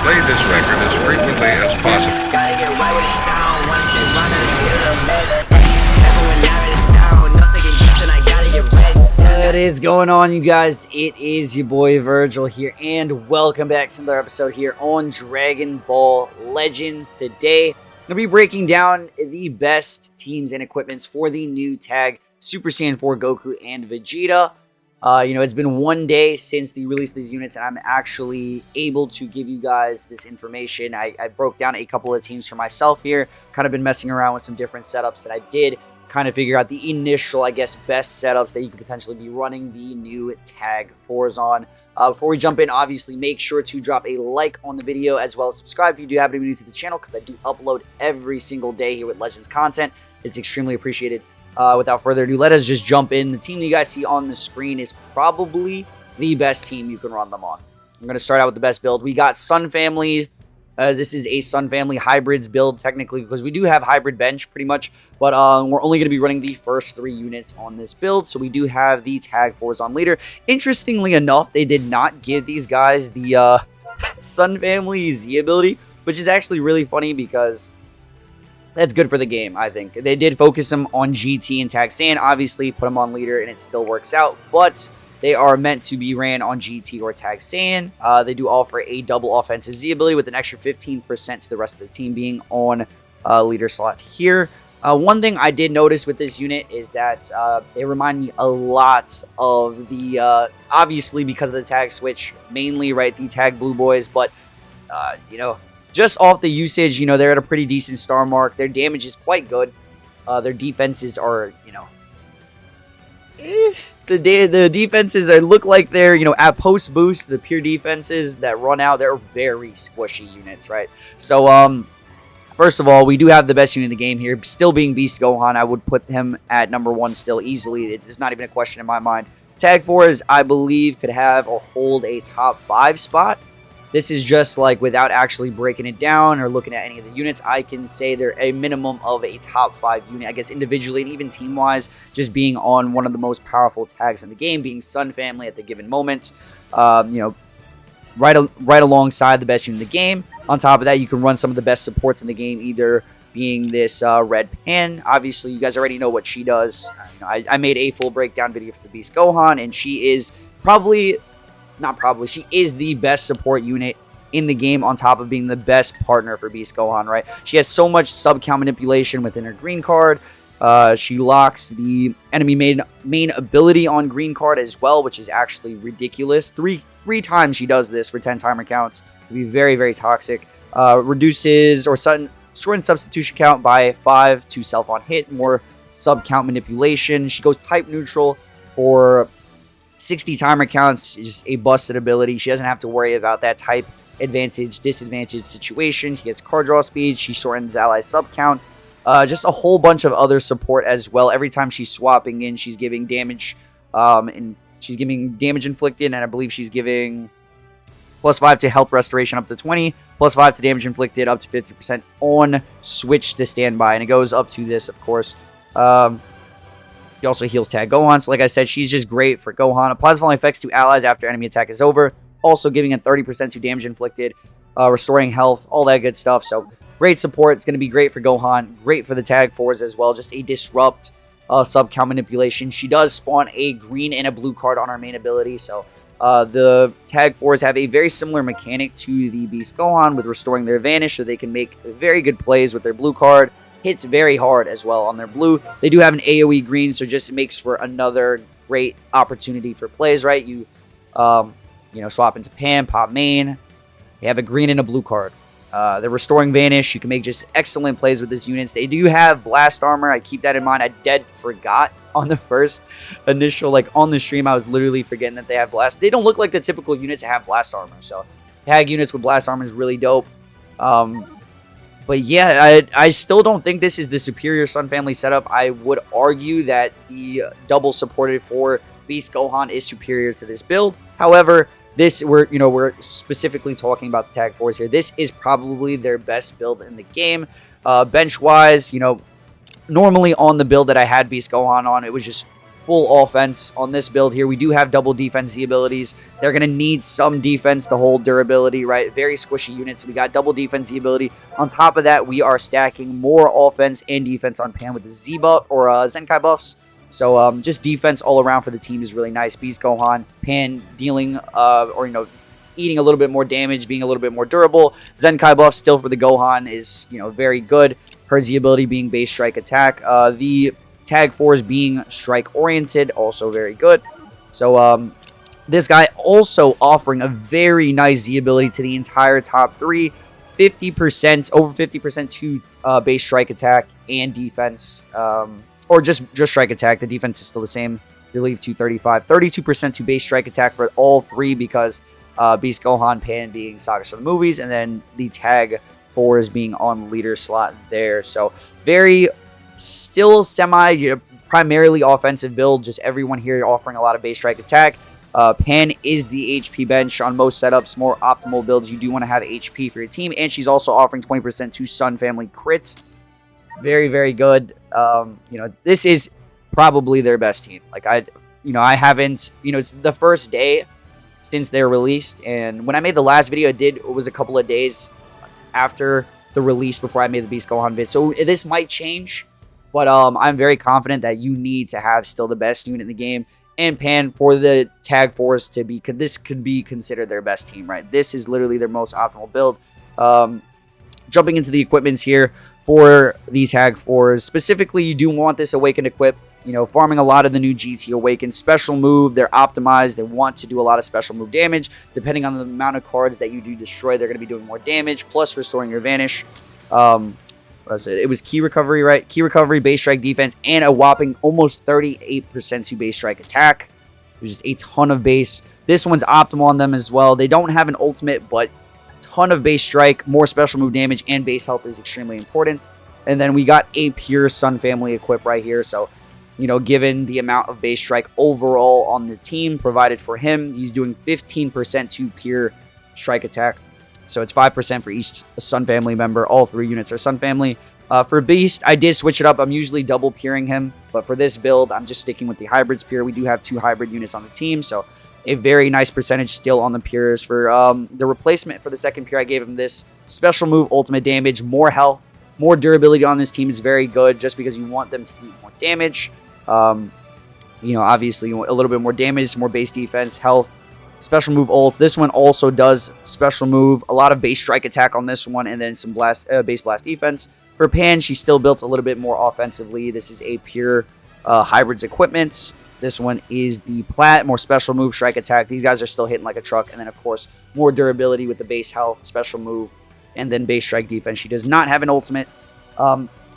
play this record as frequently as possible. full offense on this build here. We do have double defense Z abilities. They're going to need some defense to hold durability, right? Very squishy units. We got double defense Z ability. On top of that, we are stacking more offense and defense on Pan with the Z buff or Zenkai buffs. So just defense all around for the team is really nice. Beast Gohan, Pan dealing eating a little bit more damage, being a little bit more durable. Zenkai buff still for the Gohan is, very good. Her Z ability being base strike attack. The Tag 4s being strike oriented, also very good. So this guy also offering a very nice Z ability to the entire top 3. 50%, over 50% to base strike attack and defense. Or just strike attack. The defense is still the same. I believe 235. 32% to base strike attack for all 3 because Beast Gohan, Pan being sagas from the movies, and then the Tag 4s being on the leader slot there. So very still primarily offensive build. Just everyone here offering a lot of base strike attack. Pan is the HP bench on most setups. More optimal builds, you do want to have HP for your team. And she's also offering 20% to Sun Family crit. Very, very good. This is probably their best team. Like I haven't, it's the first day since they're released. And when I made the last video, it was a couple of days after the release before I made the Beast Gohan vid. So this might change, but I'm very confident that you need to have still the best unit in the game. And Pan for the Tag 4s to be, this could be considered their best team, right? This is literally their most optimal build. Jumping into the equipments here for these Tag 4s. Specifically, you do want this Awakened equip. Farming a lot of the new GT Awakened. Special move, they're optimized. They want to do a lot of special move damage. Depending on the amount of cards that you do destroy, they're going to be doing more damage, plus restoring your Vanish. It was Key Recovery, right? Key Recovery, Base Strike Defense, and a whopping almost 38% to Base Strike Attack. There's just a ton of base. This one's optimal on them as well. They don't have an ultimate, but a ton of base strike, more special move damage, and base health is extremely important. And then we got a pure Sun Family equip right here. So, given the amount of base strike overall on the team provided for him, he's doing 15% to pure strike attack. So it's 5% for each Sun Family member. All 3 units are Sun Family. For Beast, I did switch it up. I'm usually double peering him. But for this build, I'm just sticking with the hybrids pure. We do have 2 hybrid units on the team. So a very nice percentage still on the pures. For the replacement for the second pure, I gave him this special move, ultimate damage, more health, more durability on this team is very good just because you want them to eat more damage. Obviously, a little bit more damage, more base defense, health, special move ult. This one also does special move, a lot of base strike attack on this one, and then some base blast defense. For Pan, she's still built a little bit more offensively. This is a pure hybrids equipment. This one is the plat, more special move, strike attack. These guys are still hitting like a truck. And then, of course, more durability with the base health, special move, and then base strike defense. She does not have an ultimate.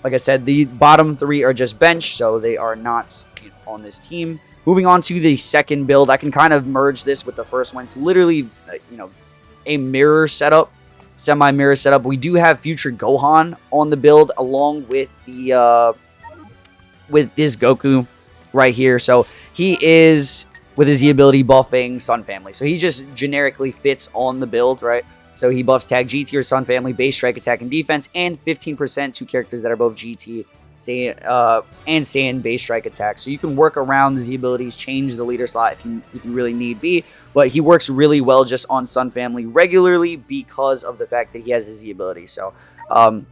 Like I said, the bottom 3 are just bench, so they are not on this team. Moving on to the second build, I can kind of merge this with the first one. It's literally, a mirror setup, semi-mirror setup. We do have future Gohan on the build along with the with this Goku right here. So he is with his Z ability buffing Sun Family. So he just generically fits on the build, right? So he buffs Tag GT or Sun Family, base strike attack and defense, and 15% to characters that are both GT and Saiyan base strike attack. So you can work around the Z abilities, change the leader slot if you really need be. But he works really well just on Sun Family regularly because of the fact that he has the Z ability. So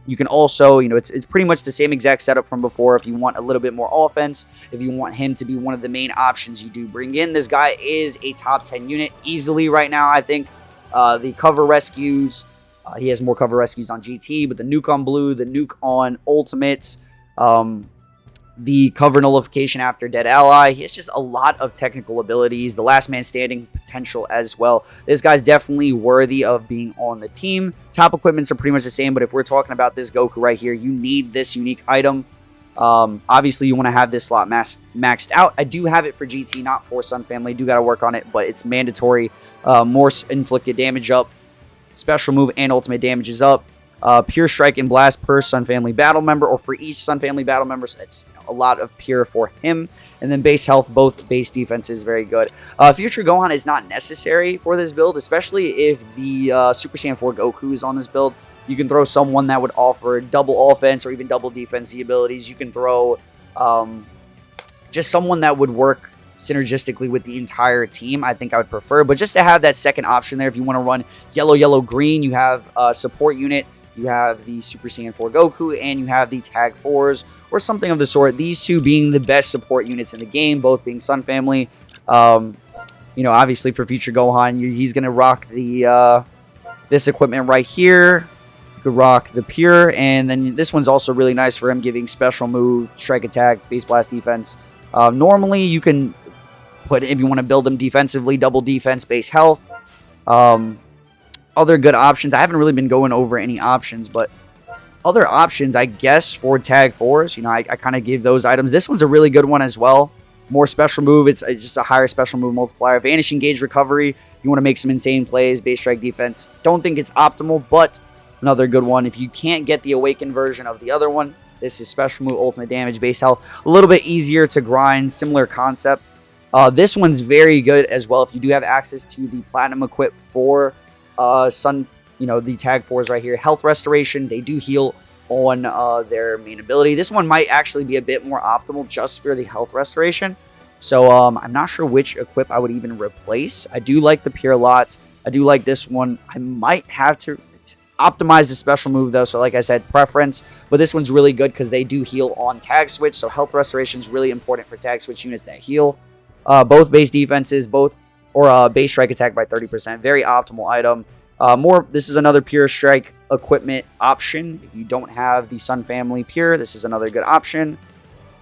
you can also, it's pretty much the same exact setup from before. If you want a little bit more offense, if you want him to be one of the main options you do bring in, this guy is a top 10 unit easily right now, I think. The cover rescues, he has more cover rescues on GT, but the nuke on blue, the nuke on ultimates, the cover nullification after dead ally. He has just a lot of technical abilities, the last man standing potential as well. This guy's definitely worthy of being on the team. Top equipments are pretty much the same, but if we're talking about this Goku right here, you need this unique item. Obviously, you want to have this slot maxed out. I do have it for GT, not for Sun Family. Do got to work on it, but it's mandatory. More inflicted damage up. Special move and ultimate damage is up. Pure strike and blast per Sun Family battle member, or for each Sun Family battle member. So it's a lot of pure for him. And then base health, both base defense is very good. Future Gohan is not necessary for this build, especially if the Super Saiyan 4 Goku is on this build. You can throw someone that would offer double offense or even double defense abilities. You can throw just someone that would work synergistically with the entire team, I think I would prefer. But just to have that second option there, if you want to run yellow, yellow, green, you have a support unit, you have the Super Saiyan 4 Goku, and you have the Tag 4s, or something of the sort. These two being the best support units in the game, both being Sun Family. You know, obviously for future Gohan, he's going to rock the this equipment right here. You could rock the Pure, and then this one's also really nice for him, giving special move, strike attack, base blast defense. Normally, you can put, if you want to build them defensively, double defense, base health. Other good options. I haven't really been going over any options, but other options, I guess, for Tag 4s, you know, I kind of gave those items. This one's a really good one as well. More special move. It's just a higher special move multiplier. Vanishing Gauge recovery. You want to make some insane plays. Base strike defense. Don't think it's optimal, but another good one. If you can't get the awakened version of the other one, this is special move, ultimate damage, base health. A little bit easier to grind. Similar concept. This one's very good as well. If you do have access to the platinum equip for Sun, you know, the Tag 4s right here. Health restoration. They do heal on their main ability. This one might actually be a bit more optimal just for the health restoration. So I'm not sure which equip I would even replace. I do like the Pure a lot. I do like this one. I might have to optimize the special move though. So like I said, preference. But this one's really good because they do heal on Tag Switch. So health restoration is really important for Tag Switch units that heal. Both base defenses, base strike attack by 30%. Very optimal item. This is another Pure Strike equipment option. If you don't have the Sun Family Pure, this is another good option.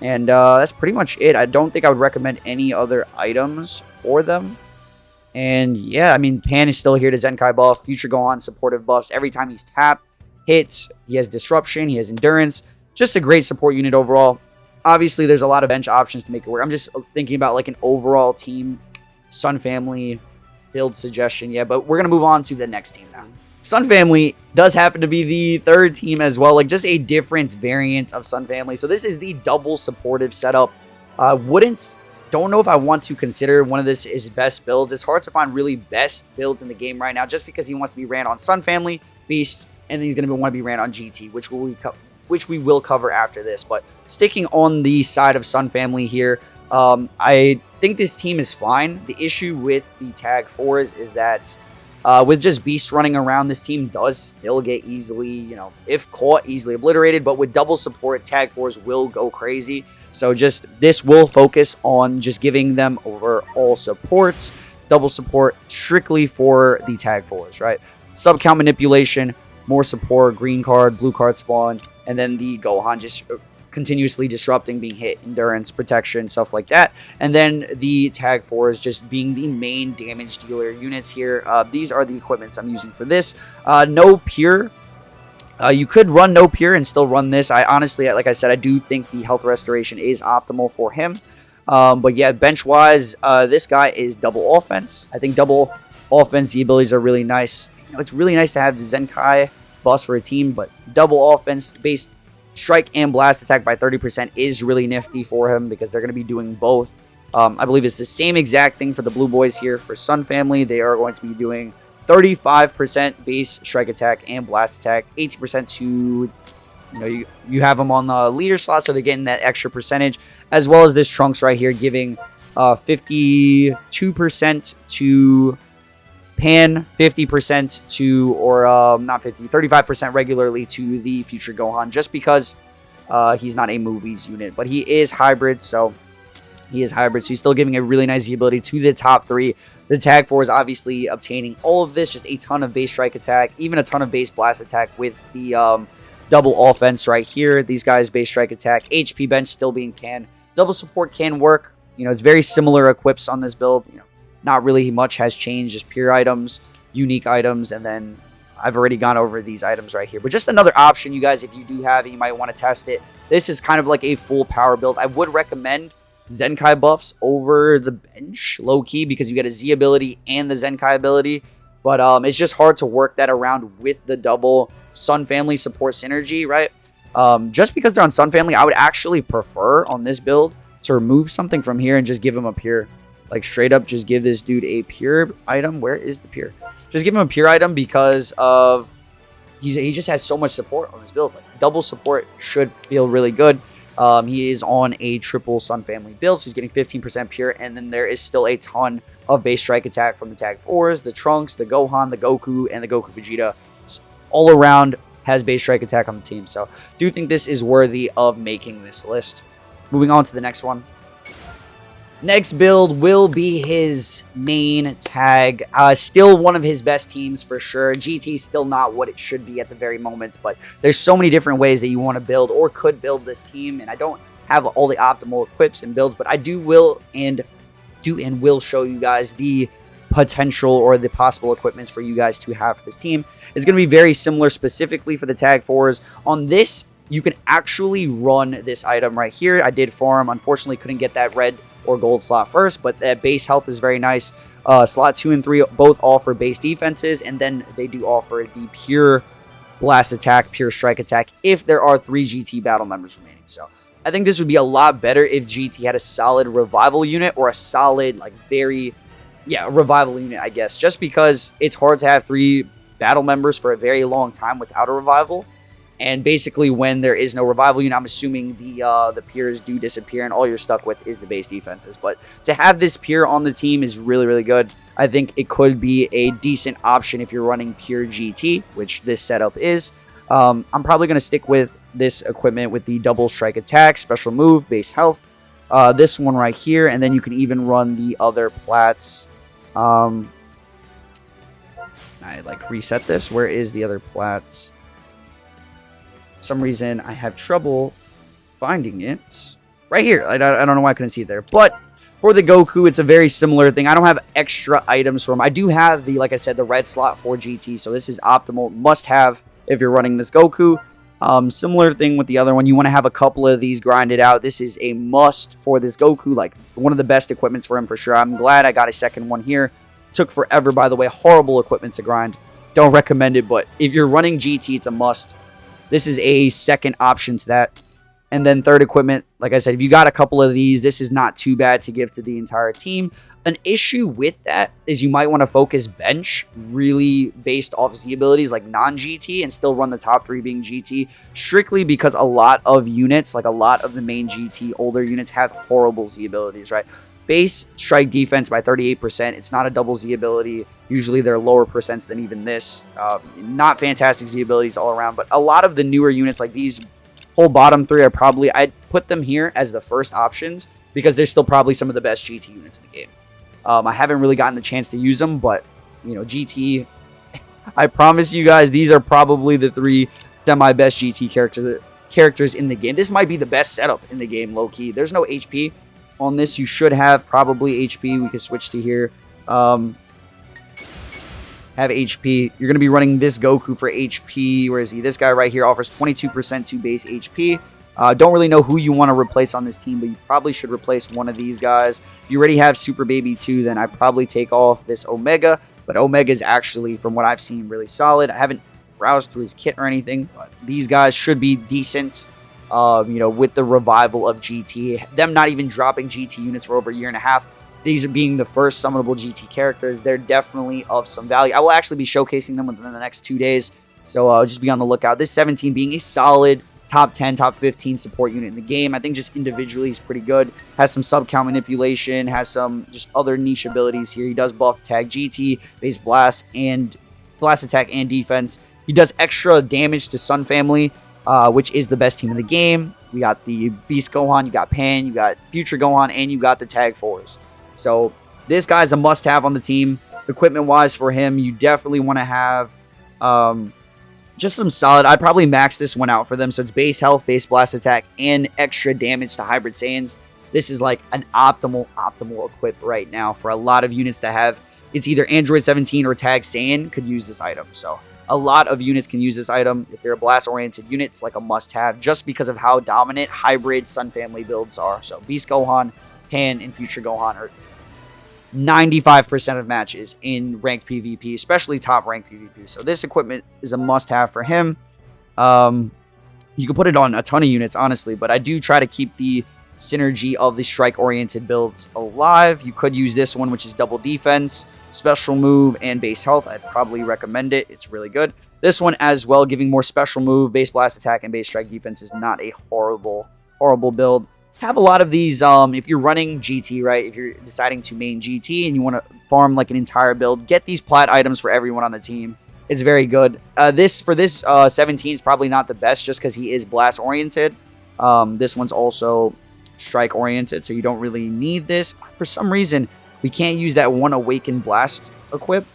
And that's pretty much it. I don't think I would recommend any other items for them. And yeah, I mean, Pan is still here to Zenkai buff. Future Gohan supportive buffs. Every time he's tapped, hits, he has disruption, he has endurance. Just a great support unit overall. Obviously, there's a lot of bench options to make it work. I'm just thinking about like an overall team Sun Family build suggestion. Yeah, but we're going to move on to the next team now. Sun Family does happen to be the third team as well. Like just a different variant of Sun Family. So this is the double supportive setup. Don't know if I want to consider one of this is best builds. It's hard to find really best builds in the game right now just because he wants to be ran on Sun Family, Beast, and then he's going to want to be ran on GT, which we will cover after this. But sticking on the side of Sun Family here, I think this team is fine. The issue with the Tag 4s is that with just Beast running around, this team does still get easily, you know, if caught, easily obliterated. But with double support, Tag 4s will go crazy. So just this will focus on just giving them over all supports. Double support strictly for the Tag 4s, right? Sub count manipulation, more support, green card, blue card spawn, and then the Gohan just continuously disrupting, being hit, endurance, protection, stuff like that. And then the Tag 4s just being the main damage dealer units here. These are the equipments I'm using for this. No Pure. You could run no Pure and still run this. I honestly, like I said, I do think the health restoration is optimal for him. But yeah, bench-wise, this guy is double offense. I think double offense, the abilities are really nice. You know, it's really nice to have Zenkai buffs for a team, but double offense, base strike and blast attack by 30% is really nifty for him because they're going to be doing both. I believe it's the same exact thing for the Blue Boys here for Sun Family. They are going to be doing 35% base strike attack and blast attack, 80% to, you know, you have them on the leader slot, so they're getting that extra percentage, as well as this Trunks right here giving 52% to Pan, 50% to, or not 50, 35% regularly to the future Gohan, just because he's not a movies unit, but he is hybrid, so he's still giving a really nice ability to the top three. The Tag 4 is obviously obtaining all of this, just a ton of base strike attack, even a ton of base blast attack with the double offense right here. These guys base strike attack, HP bench still being Pan. Double support can work. You know, it's very similar equips on this build. You know, not really much has changed, just pure items, unique items, and then I've already gone over these items right here. But just another option, you guys, if you do have it, you might want to test it. This is kind of like a full power build. I would recommend Zenkai buffs over the bench, low-key, because you get a Z ability and the Zenkai ability. But it's just hard to work that around with the double Sun Family support synergy, right? Just because they're on Sun Family, I would actually prefer on this build to remove something from here and just give him a pure. Like, straight up, just give this dude a pure item. Where is the pure? Just give him a pure item because of he just has so much support on this build. Like, double support should feel really good. He is on a triple Sun Family build, so he's getting 15% pure, and then there is still a ton of base strike attack from the Tag 4s, the Trunks, the Gohan, the Goku, and the Goku Vegeta. Just all around has base strike attack on the team, so do think this is worthy of making this list. Moving on to the next one. Next build will be his main tag. Still one of his best teams for sure. GT is still not what it should be at the very moment, but there's so many different ways that you want to build or could build this team, and I don't have all the optimal equips and builds, but I will show you guys the potential or the possible equipments for you guys to have for this team. It's going to be very similar specifically for the Tag 4s. On this, you can actually run this item right here. I did farm. Unfortunately, couldn't get that red or gold slot first, but that base health is very nice. Slot 2 and 3 both offer base defenses, and then they do offer the pure blast attack, pure strike attack if there are 3 GT battle members remaining. So I think this would be a lot better if GT had a solid revival unit or a solid, like, revival unit, I guess, just because it's hard to have 3 battle members for a very long time without a revival. And basically, when there is no revival unit, I'm assuming the peers do disappear, and all you're stuck with is the base defenses. But to have this peer on the team is really, really good. I think it could be a decent option if you're running pure GT, which this setup is. I'm probably going to stick with this equipment with the double strike attack, special move, base health. This one right here, and then you can even run the other plats. I reset this. Where is the other plats? For some reason, I have trouble finding it. Right here. I don't know why I couldn't see it there. But for the Goku, it's a very similar thing. I don't have extra items for him. I do have like I said, the red slot for GT. So this is optimal. Must have if you're running this Goku. Similar thing with the other one. You want to have a couple of these grinded out. This is a must for this Goku. Like, one of the best equipments for him for sure. I'm glad I got a second one here. Took forever, by the way. Horrible equipment to grind. Don't recommend it. But if you're running GT, it's a must. This is a second option to that. And then third equipment, like I said, if you got a couple of these, this is not too bad to give to the entire team. An issue with that is you might want to focus bench really based off Z abilities like non-GT and still run the top 3 being GT, strictly because a lot of units, like a lot of the main GT older units, have horrible Z abilities, right? Base strike defense by 38%. It's not a double Z ability. Usually they're lower percents than even this. Not fantastic Z abilities all around, but a lot of the newer units like these whole bottom 3 are probably, I'd put them here as the first options because they're still probably some of the best GT units in the game. I haven't really gotten the chance to use them, but, you know, GT, I promise you guys, these are probably the 3 semi-best GT characters in the game. This might be the best setup in the game, low-key. There's no HP on this. You should have probably HP. We can switch to here. Have HP. You're going to be running this Goku for HP. Where is he? This guy right here offers 22% to base HP. Don't really know who you want to replace on this team, but you probably should replace one of these guys. If you already have Super Baby 2, then I'd probably take off this Omega. But Omega is actually, from what I've seen, really solid. I haven't browsed through his kit or anything, but these guys should be decent. You know, with the revival of GT, them not even dropping GT units for over a year and a half. These are being the first summonable GT characters. They're definitely of some value. I will actually be showcasing them within the next 2 days, so just be on the lookout. This 17 being a solid top 10, top 15 support unit in the game. I think just individually he's pretty good. Has some sub count manipulation, has some just other niche abilities here. He does buff tag GT, base blast, and blast attack and defense. He does extra damage to Sun Family, which is the best team in the game. We got the Beast Gohan, you got Pan, you got Future Gohan, and you got the Tag 4s. So this guy's a must-have on the team. Equipment-wise for him, you definitely want to have just some solid. I'd probably max this one out for them. So it's base health, base blast attack, and extra damage to Hybrid Saiyans. This is like an optimal equip right now for a lot of units that have, it's either Android 17 or Tag Saiyan could use this item. So a lot of units can use this item. If they're a blast-oriented unit, it's like a must-have just because of how dominant hybrid Sun Family builds are. So Beast Gohan, Pan, and Future Gohan are 95% of matches in ranked PvP, especially top ranked PvP. So this equipment is a must-have for him. You can put it on a ton of units, honestly, but I do try to keep the synergy of the strike-oriented builds alive. You could use this one, which is double defense, special move, and base health. I'd probably recommend it. It's really good. This one as well, giving more special move, base blast attack, and base strike defense is not a horrible horrible build. Have a lot of these, if you're running GT, right? If you're deciding to main GT and you want to farm like an entire build, get these plat items for everyone on the team. It's very good. This 17 is probably not the best just because he is blast oriented. This one's also strike oriented, so you don't really need this. For some reason, we can't use that one awakened blast equip.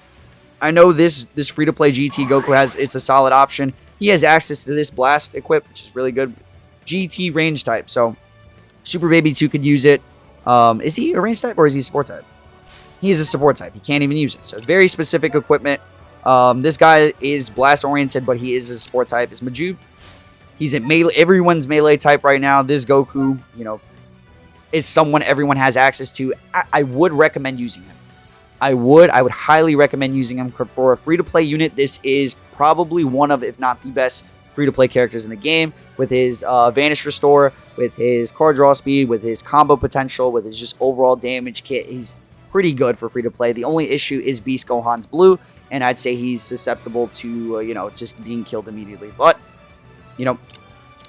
I know this free-to-play GT Goku it's a solid option. He has access to this blast equip, which is really good. GT range type, so Super Baby 2 could use it. Is he a range type or is he a support type? He is a support type. He can't even use it. So it's very specific equipment. This guy is blast oriented, but he is a support type. It's Majub. He's at melee. Everyone's melee type right now. This Goku, you know, is someone everyone has access to. I would recommend using him. I would highly recommend using him for a free-to-play unit. This is probably one of, if not the best, free-to-play characters in the game, with his Vanish Restore, with his card draw speed, with his combo potential, with his just overall damage kit. He's pretty good for free-to-play. The only issue is Beast Gohan's blue, and I'd say he's susceptible to, you know, just being killed immediately. But, you know,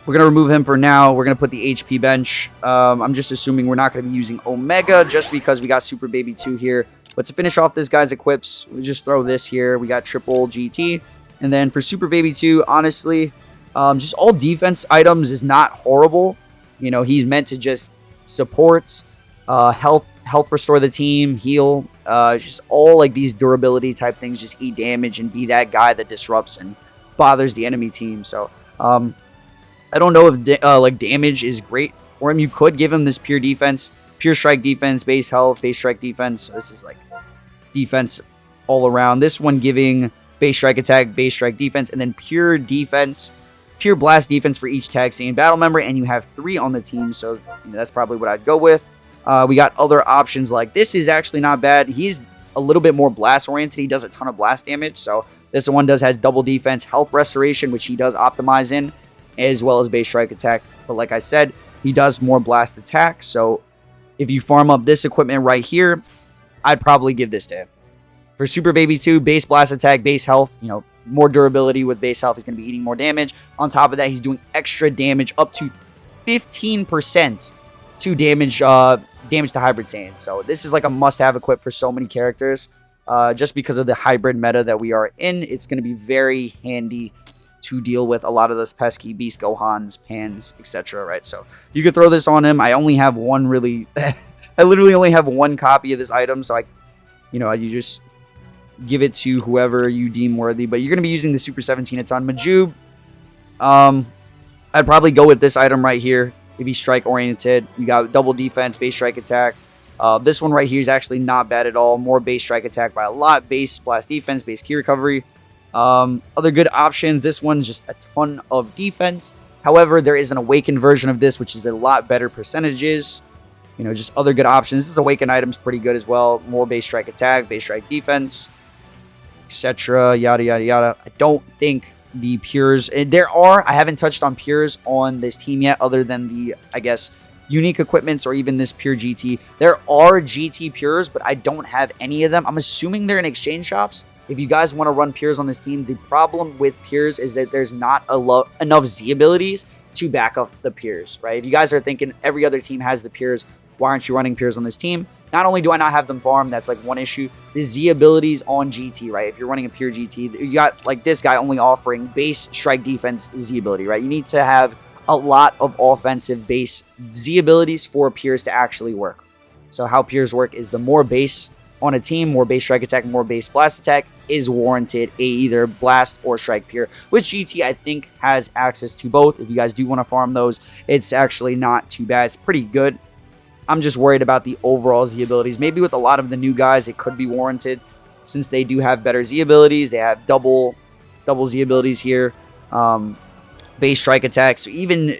we're going to remove him for now. We're going to put the HP bench. I'm just assuming we're not going to be using Omega just because we got Super Baby 2 here. But to finish off this guy's equips, we just throw this here. We got triple GT. And then for Super Baby 2, honestly, just all defense items is not horrible. You know, he's meant to just support, help restore the team, heal, just all like these durability type things, just eat damage and be that guy that disrupts and bothers the enemy team. So I don't know if like damage is great for him. You could give him this pure defense, pure strike defense, base health, base strike defense. This is like defense all around. This one giving base strike attack, base strike defense, and then pure defense, pure blast defense for each tag scene battle member, and you have 3 on the team, so you know, that's probably what I'd go with. We got other options like this is actually not bad. He's a little bit more blast oriented. He does a ton of blast damage, so this one has double defense, health restoration, which he does optimize in, as well as base strike attack. But like I said, he does more blast attack, so if you farm up this equipment right here, I'd probably give this to him. For Super Baby 2, base blast attack, base health, you know, more durability with base health. He's going to be eating more damage. On top of that, he's doing extra damage up to 15% to damage to Hybrid Saiyan. So this is like a must-have equip for so many characters. Just because of the hybrid meta that we are in, it's going to be very handy to deal with a lot of those pesky Beast Gohans, Pans, etc. Right? So you could throw this on him. I only have one really... I literally only have one copy of this item, so you just give it to whoever you deem worthy. But you're going to be using the Super 17 a ton. Majub, I'd probably go with this item right here. If he's strike oriented, you got double defense, base strike attack. This one right here is actually not bad at all. More base strike attack by a lot. Base blast defense, base key recovery. Other good options. This one's just a ton of defense. However, there is an awakened version of this, which is a lot better percentages. You know, just other good options. This awakened item's pretty good as well. More base strike attack, base strike defense, etc. Yada, yada, yada. I don't think the pures... I haven't touched on pures on this team yet, other than the, I guess, unique equipments or even this pure GT. There are GT pures, but I don't have any of them. I'm assuming they're in exchange shops. If you guys want to run pures on this team, the problem with pures is that there's not enough Z abilities to back up the pures, right? If you guys are thinking every other team has the pures, why aren't you running pures on this team? Not only do I not have them farm, that's like one issue. The Z abilities on GT, right? If you're running a pure GT, you got like this guy only offering base strike defense Z ability, right? You need to have a lot of offensive base Z abilities for pures to actually work. So how pures work is the more base on a team, more base strike attack, more base blast attack is warranted either blast or strike pure, which GT I think has access to both. If you guys do want to farm those, it's actually not too bad. It's pretty good. I'm just worried about the overall Z abilities. Maybe with a lot of the new guys, it could be warranted since they do have better Z abilities. They have double Z abilities here. Base strike attack. So even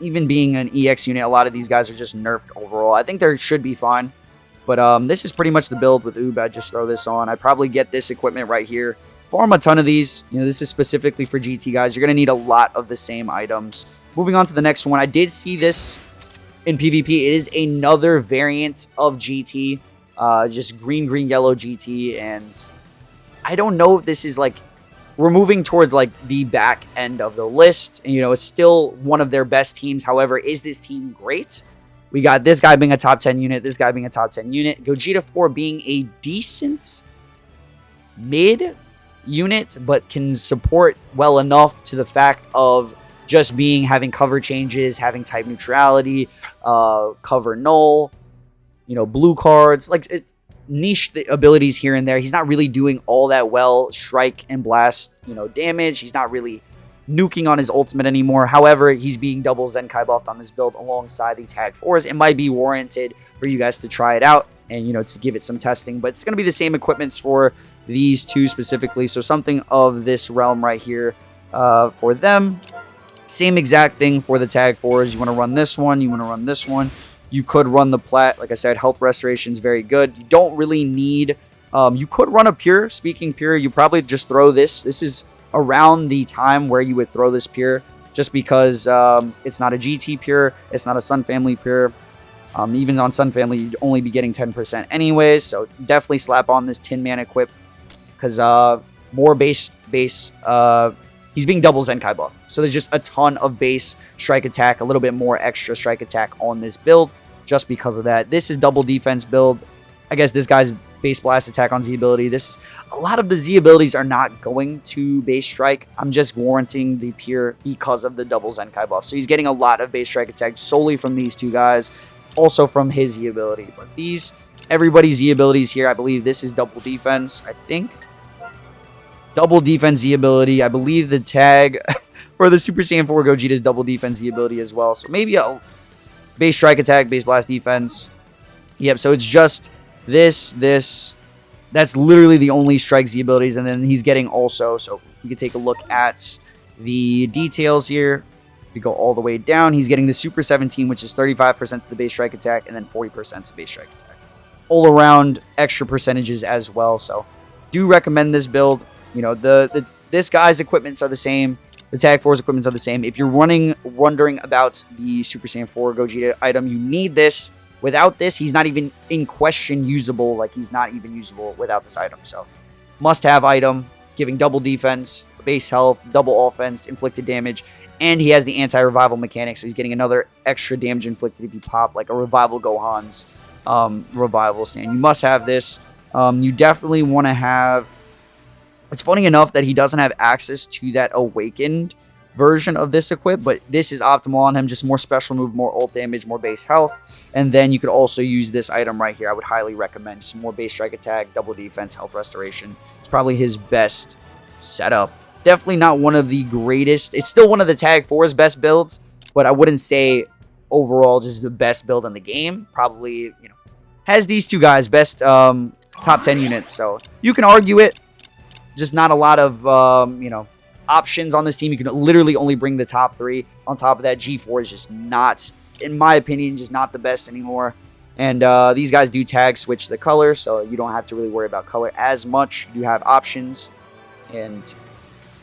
being an EX unit, a lot of these guys are just nerfed overall. I think they should be fine. But this is pretty much the build with Oob. I just throw this on. I'd probably get this equipment right here. Farm a ton of these. You know, this is specifically for GT guys. You're going to need a lot of the same items. Moving on to the next one. I did see this in PvP. It is another variant of GT. Just green, yellow GT. And I don't know if this is like we're moving towards like the back end of the list. And, you know, it's still one of their best teams. However, is this team great? We got this guy being a top 10 unit, this guy being a top 10 unit, Gogeta 4 being a decent mid unit, but can support well enough to the fact of just having cover changes, having type neutrality, cover null, you know, blue cards, like niche abilities here and there. He's not really doing all that well strike and blast, you know, damage. He's not really nuking on his ultimate anymore. However, he's being double Zenkai buffed on this build alongside the tag 4s. It might be warranted for you guys to try it out and, you know, to give it some testing, but it's going to be the same equipments for these two specifically. So something of this realm right here for them. Same exact thing for the tag 4s. You want to run this one, you want to run this one. You could run the plat. Like I said, health restoration is very good. You don't really need... you could run a pure. Speaking pure, you probably just throw this. This is around the time where you would throw this pure, just because it's not a GT pure. It's not a Sun Family pure. Even on Sun Family, you'd only be getting 10% anyways. So definitely slap on this Tin Man equip, because more base... he's being double Zenkai buffed. So there's just a ton of base strike attack, a little bit more extra strike attack on this build just because of that. This is double defense build. I guess this guy's base blast attack on Z ability. A lot of the Z abilities are not going to base strike. I'm just warranting the pure because of the double Zenkai buff. So he's getting a lot of base strike attack solely from these two guys, also from his Z ability. But everybody's Z abilities here, I believe this is double defense, I think. Double defense Z ability. I believe the tag for the Super Saiyan 4 Gogeta is double defense Z ability as well. So maybe a base strike attack, base blast defense. Yep, so it's just this. That's literally the only strike Z abilities. And then he's getting also, so we can take a look at the details here. We go all the way down. He's getting the Super 17, which is 35% to the base strike attack and then 40% to base strike attack. All around extra percentages as well. So do recommend this build. You know, this guy's equipments are the same. The Tag 4's equipments are the same. If you're wondering about the Super Saiyan 4 Gogeta item, you need this. Without this, he's not even in question usable. Like, he's not even usable without this item. So, must-have item, giving double defense, base health, double offense, inflicted damage, and he has the anti-revival mechanic, so he's getting another extra damage inflicted if you pop, like a Revival Gohan's revival stand. You must have this. You definitely want to have... It's funny enough that he doesn't have access to that awakened version of this equip, but this is optimal on him. Just more special move, more ult damage, more base health. And then you could also use this item right here. I would highly recommend just more base strike attack, double defense, health restoration. It's probably his best setup. Definitely not one of the greatest. It's still one of the Tag 4's best builds, but I wouldn't say overall just the best build in the game. Probably, you know, has these two guys best top 10 units. So you can argue it. Just not a lot of, you know, options on this team. You can literally only bring the top 3. On top of that, G4 is just not, in my opinion, just not the best anymore. And these guys do tag switch the color, so you don't have to really worry about color as much. You have options. And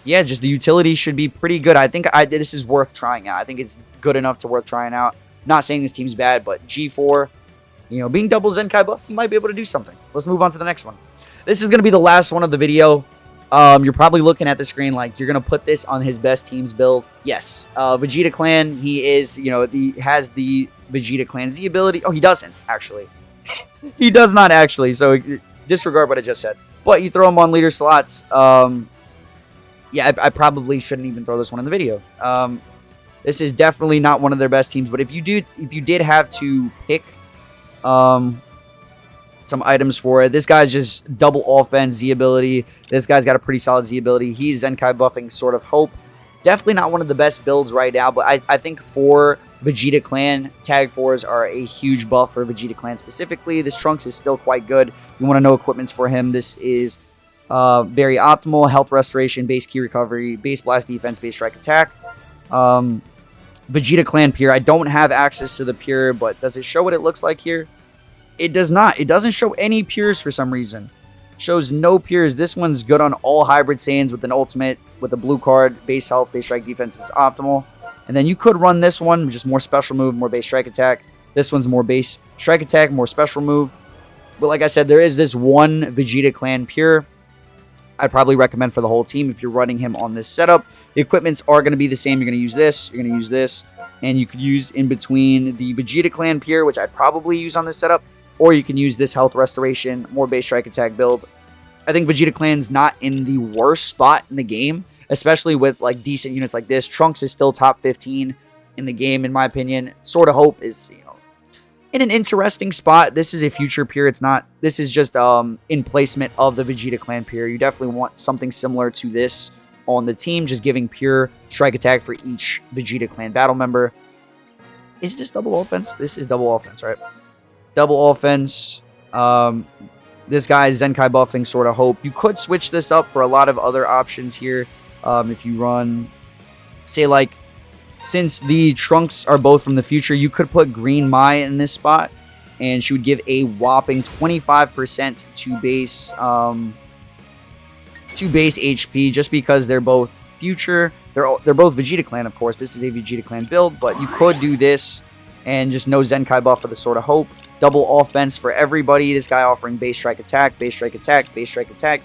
yeah, just the utility should be pretty good. I think this is worth trying out. I think it's good enough to worth trying out. Not saying this team's bad, but G4, you know, being double Zenkai buffed, you might be able to do something. Let's move on to the next one. This is going to be the last one of the video. You're probably looking at the screen like you're going to put this on his best team's build. Yes. Vegeta Clan, he is, you know, he has the Vegeta Clan Z ability. Oh, he doesn't, actually. He does not, actually. So disregard what I just said. But you throw him on leader slots. Yeah, I probably shouldn't even throw this one in the video. This is definitely not one of their best teams. But if you did have to pick some items for it, this guy's just double offense Z ability. This guy's got a pretty solid Z ability. He's Zenkai buffing sort of hope. Definitely not one of the best builds right now, but I think for Vegeta Clan, Tag 4s are a huge buff for Vegeta Clan specifically. This Trunks is still quite good. You want to know equipments for him. This is very optimal. Health restoration, base key recovery, base blast defense, base strike attack. Vegeta Clan Pure. I don't have access to the Pure, but does it show what it looks like here? It does not. It doesn't show any Pures for some reason. Shows no Pures. This one's good on all hybrid Saiyans with an ultimate, with a blue card. Base health, base strike defense is optimal. And then you could run this one, just more special move, more base strike attack. This one's more base strike attack, more special move. But like I said, there is this one Vegeta Clan Pure. I'd probably recommend for the whole team if you're running him on this setup. The equipments are going to be the same. You're going to use this, you're going to use this, and you could use in between the Vegeta Clan Pure, which I'd probably use on this setup, or you can use this health restoration, more base strike attack build. I think Vegeta Clan's not in the worst spot in the game, especially with like decent units like this. Trunks is still top 15 in the game, in my opinion. Sword of Hope is, in an interesting spot. This is a future Pure. It's not. This is just in placement of the Vegeta Clan Pure. You definitely want something similar to this on the team, just giving pure strike attack for each Vegeta Clan battle member. Is this double offense? This is double offense, right? Double offense. This guy is Zenkai buffing Sword of Hope. You could switch this up for a lot of other options here. If you run, say like, since the Trunks are both from the future, you could put Green Mai in this spot, and she would give a whopping 25% to base HP, just because they're both future. They're both Vegeta Clan, of course. This is a Vegeta Clan build, but you could do this and just no Zenkai buff for the Sword of Hope. Double offense for everybody. This guy offering base strike attack, base strike attack, base strike attack.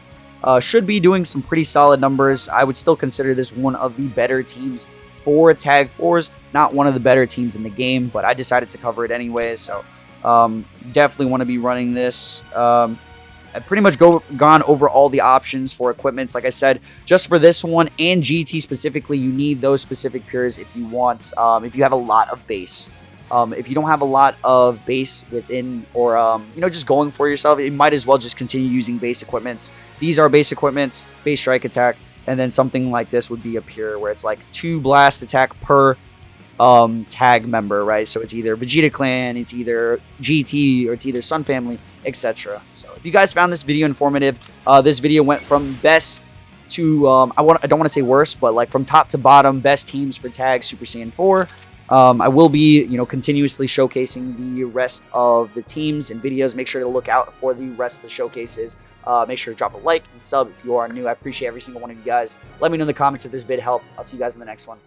Should be doing some pretty solid numbers. I would still consider this one of the better teams for Tag 4s. Not one of the better teams in the game, but I decided to cover it anyway. So definitely want to be running this. I've pretty much gone over all the options for equipments. Like I said, just for this one and GT specifically, you need those specific pures if you want, if you have a lot of base. If you don't have a lot of base within, or just going for yourself, you might as well just continue using base equipments. These are base equipments, base strike attack, and then something like this would be a pure, where it's like 2 blast attack per tag member, right? So it's either Vegeta Clan, it's either GT, or it's either Sun Family, etc. So if you guys found this video informative, this video went from best to I don't want to say worst, but like from top to bottom, best teams for Tag Super Saiyan 4. I will be, continuously showcasing the rest of the teams and videos. Make sure to look out for the rest of the showcases. Make sure to drop a like and sub if you are new. I appreciate every single one of you guys. Let me know in the comments if this vid helped. I'll see you guys in the next one.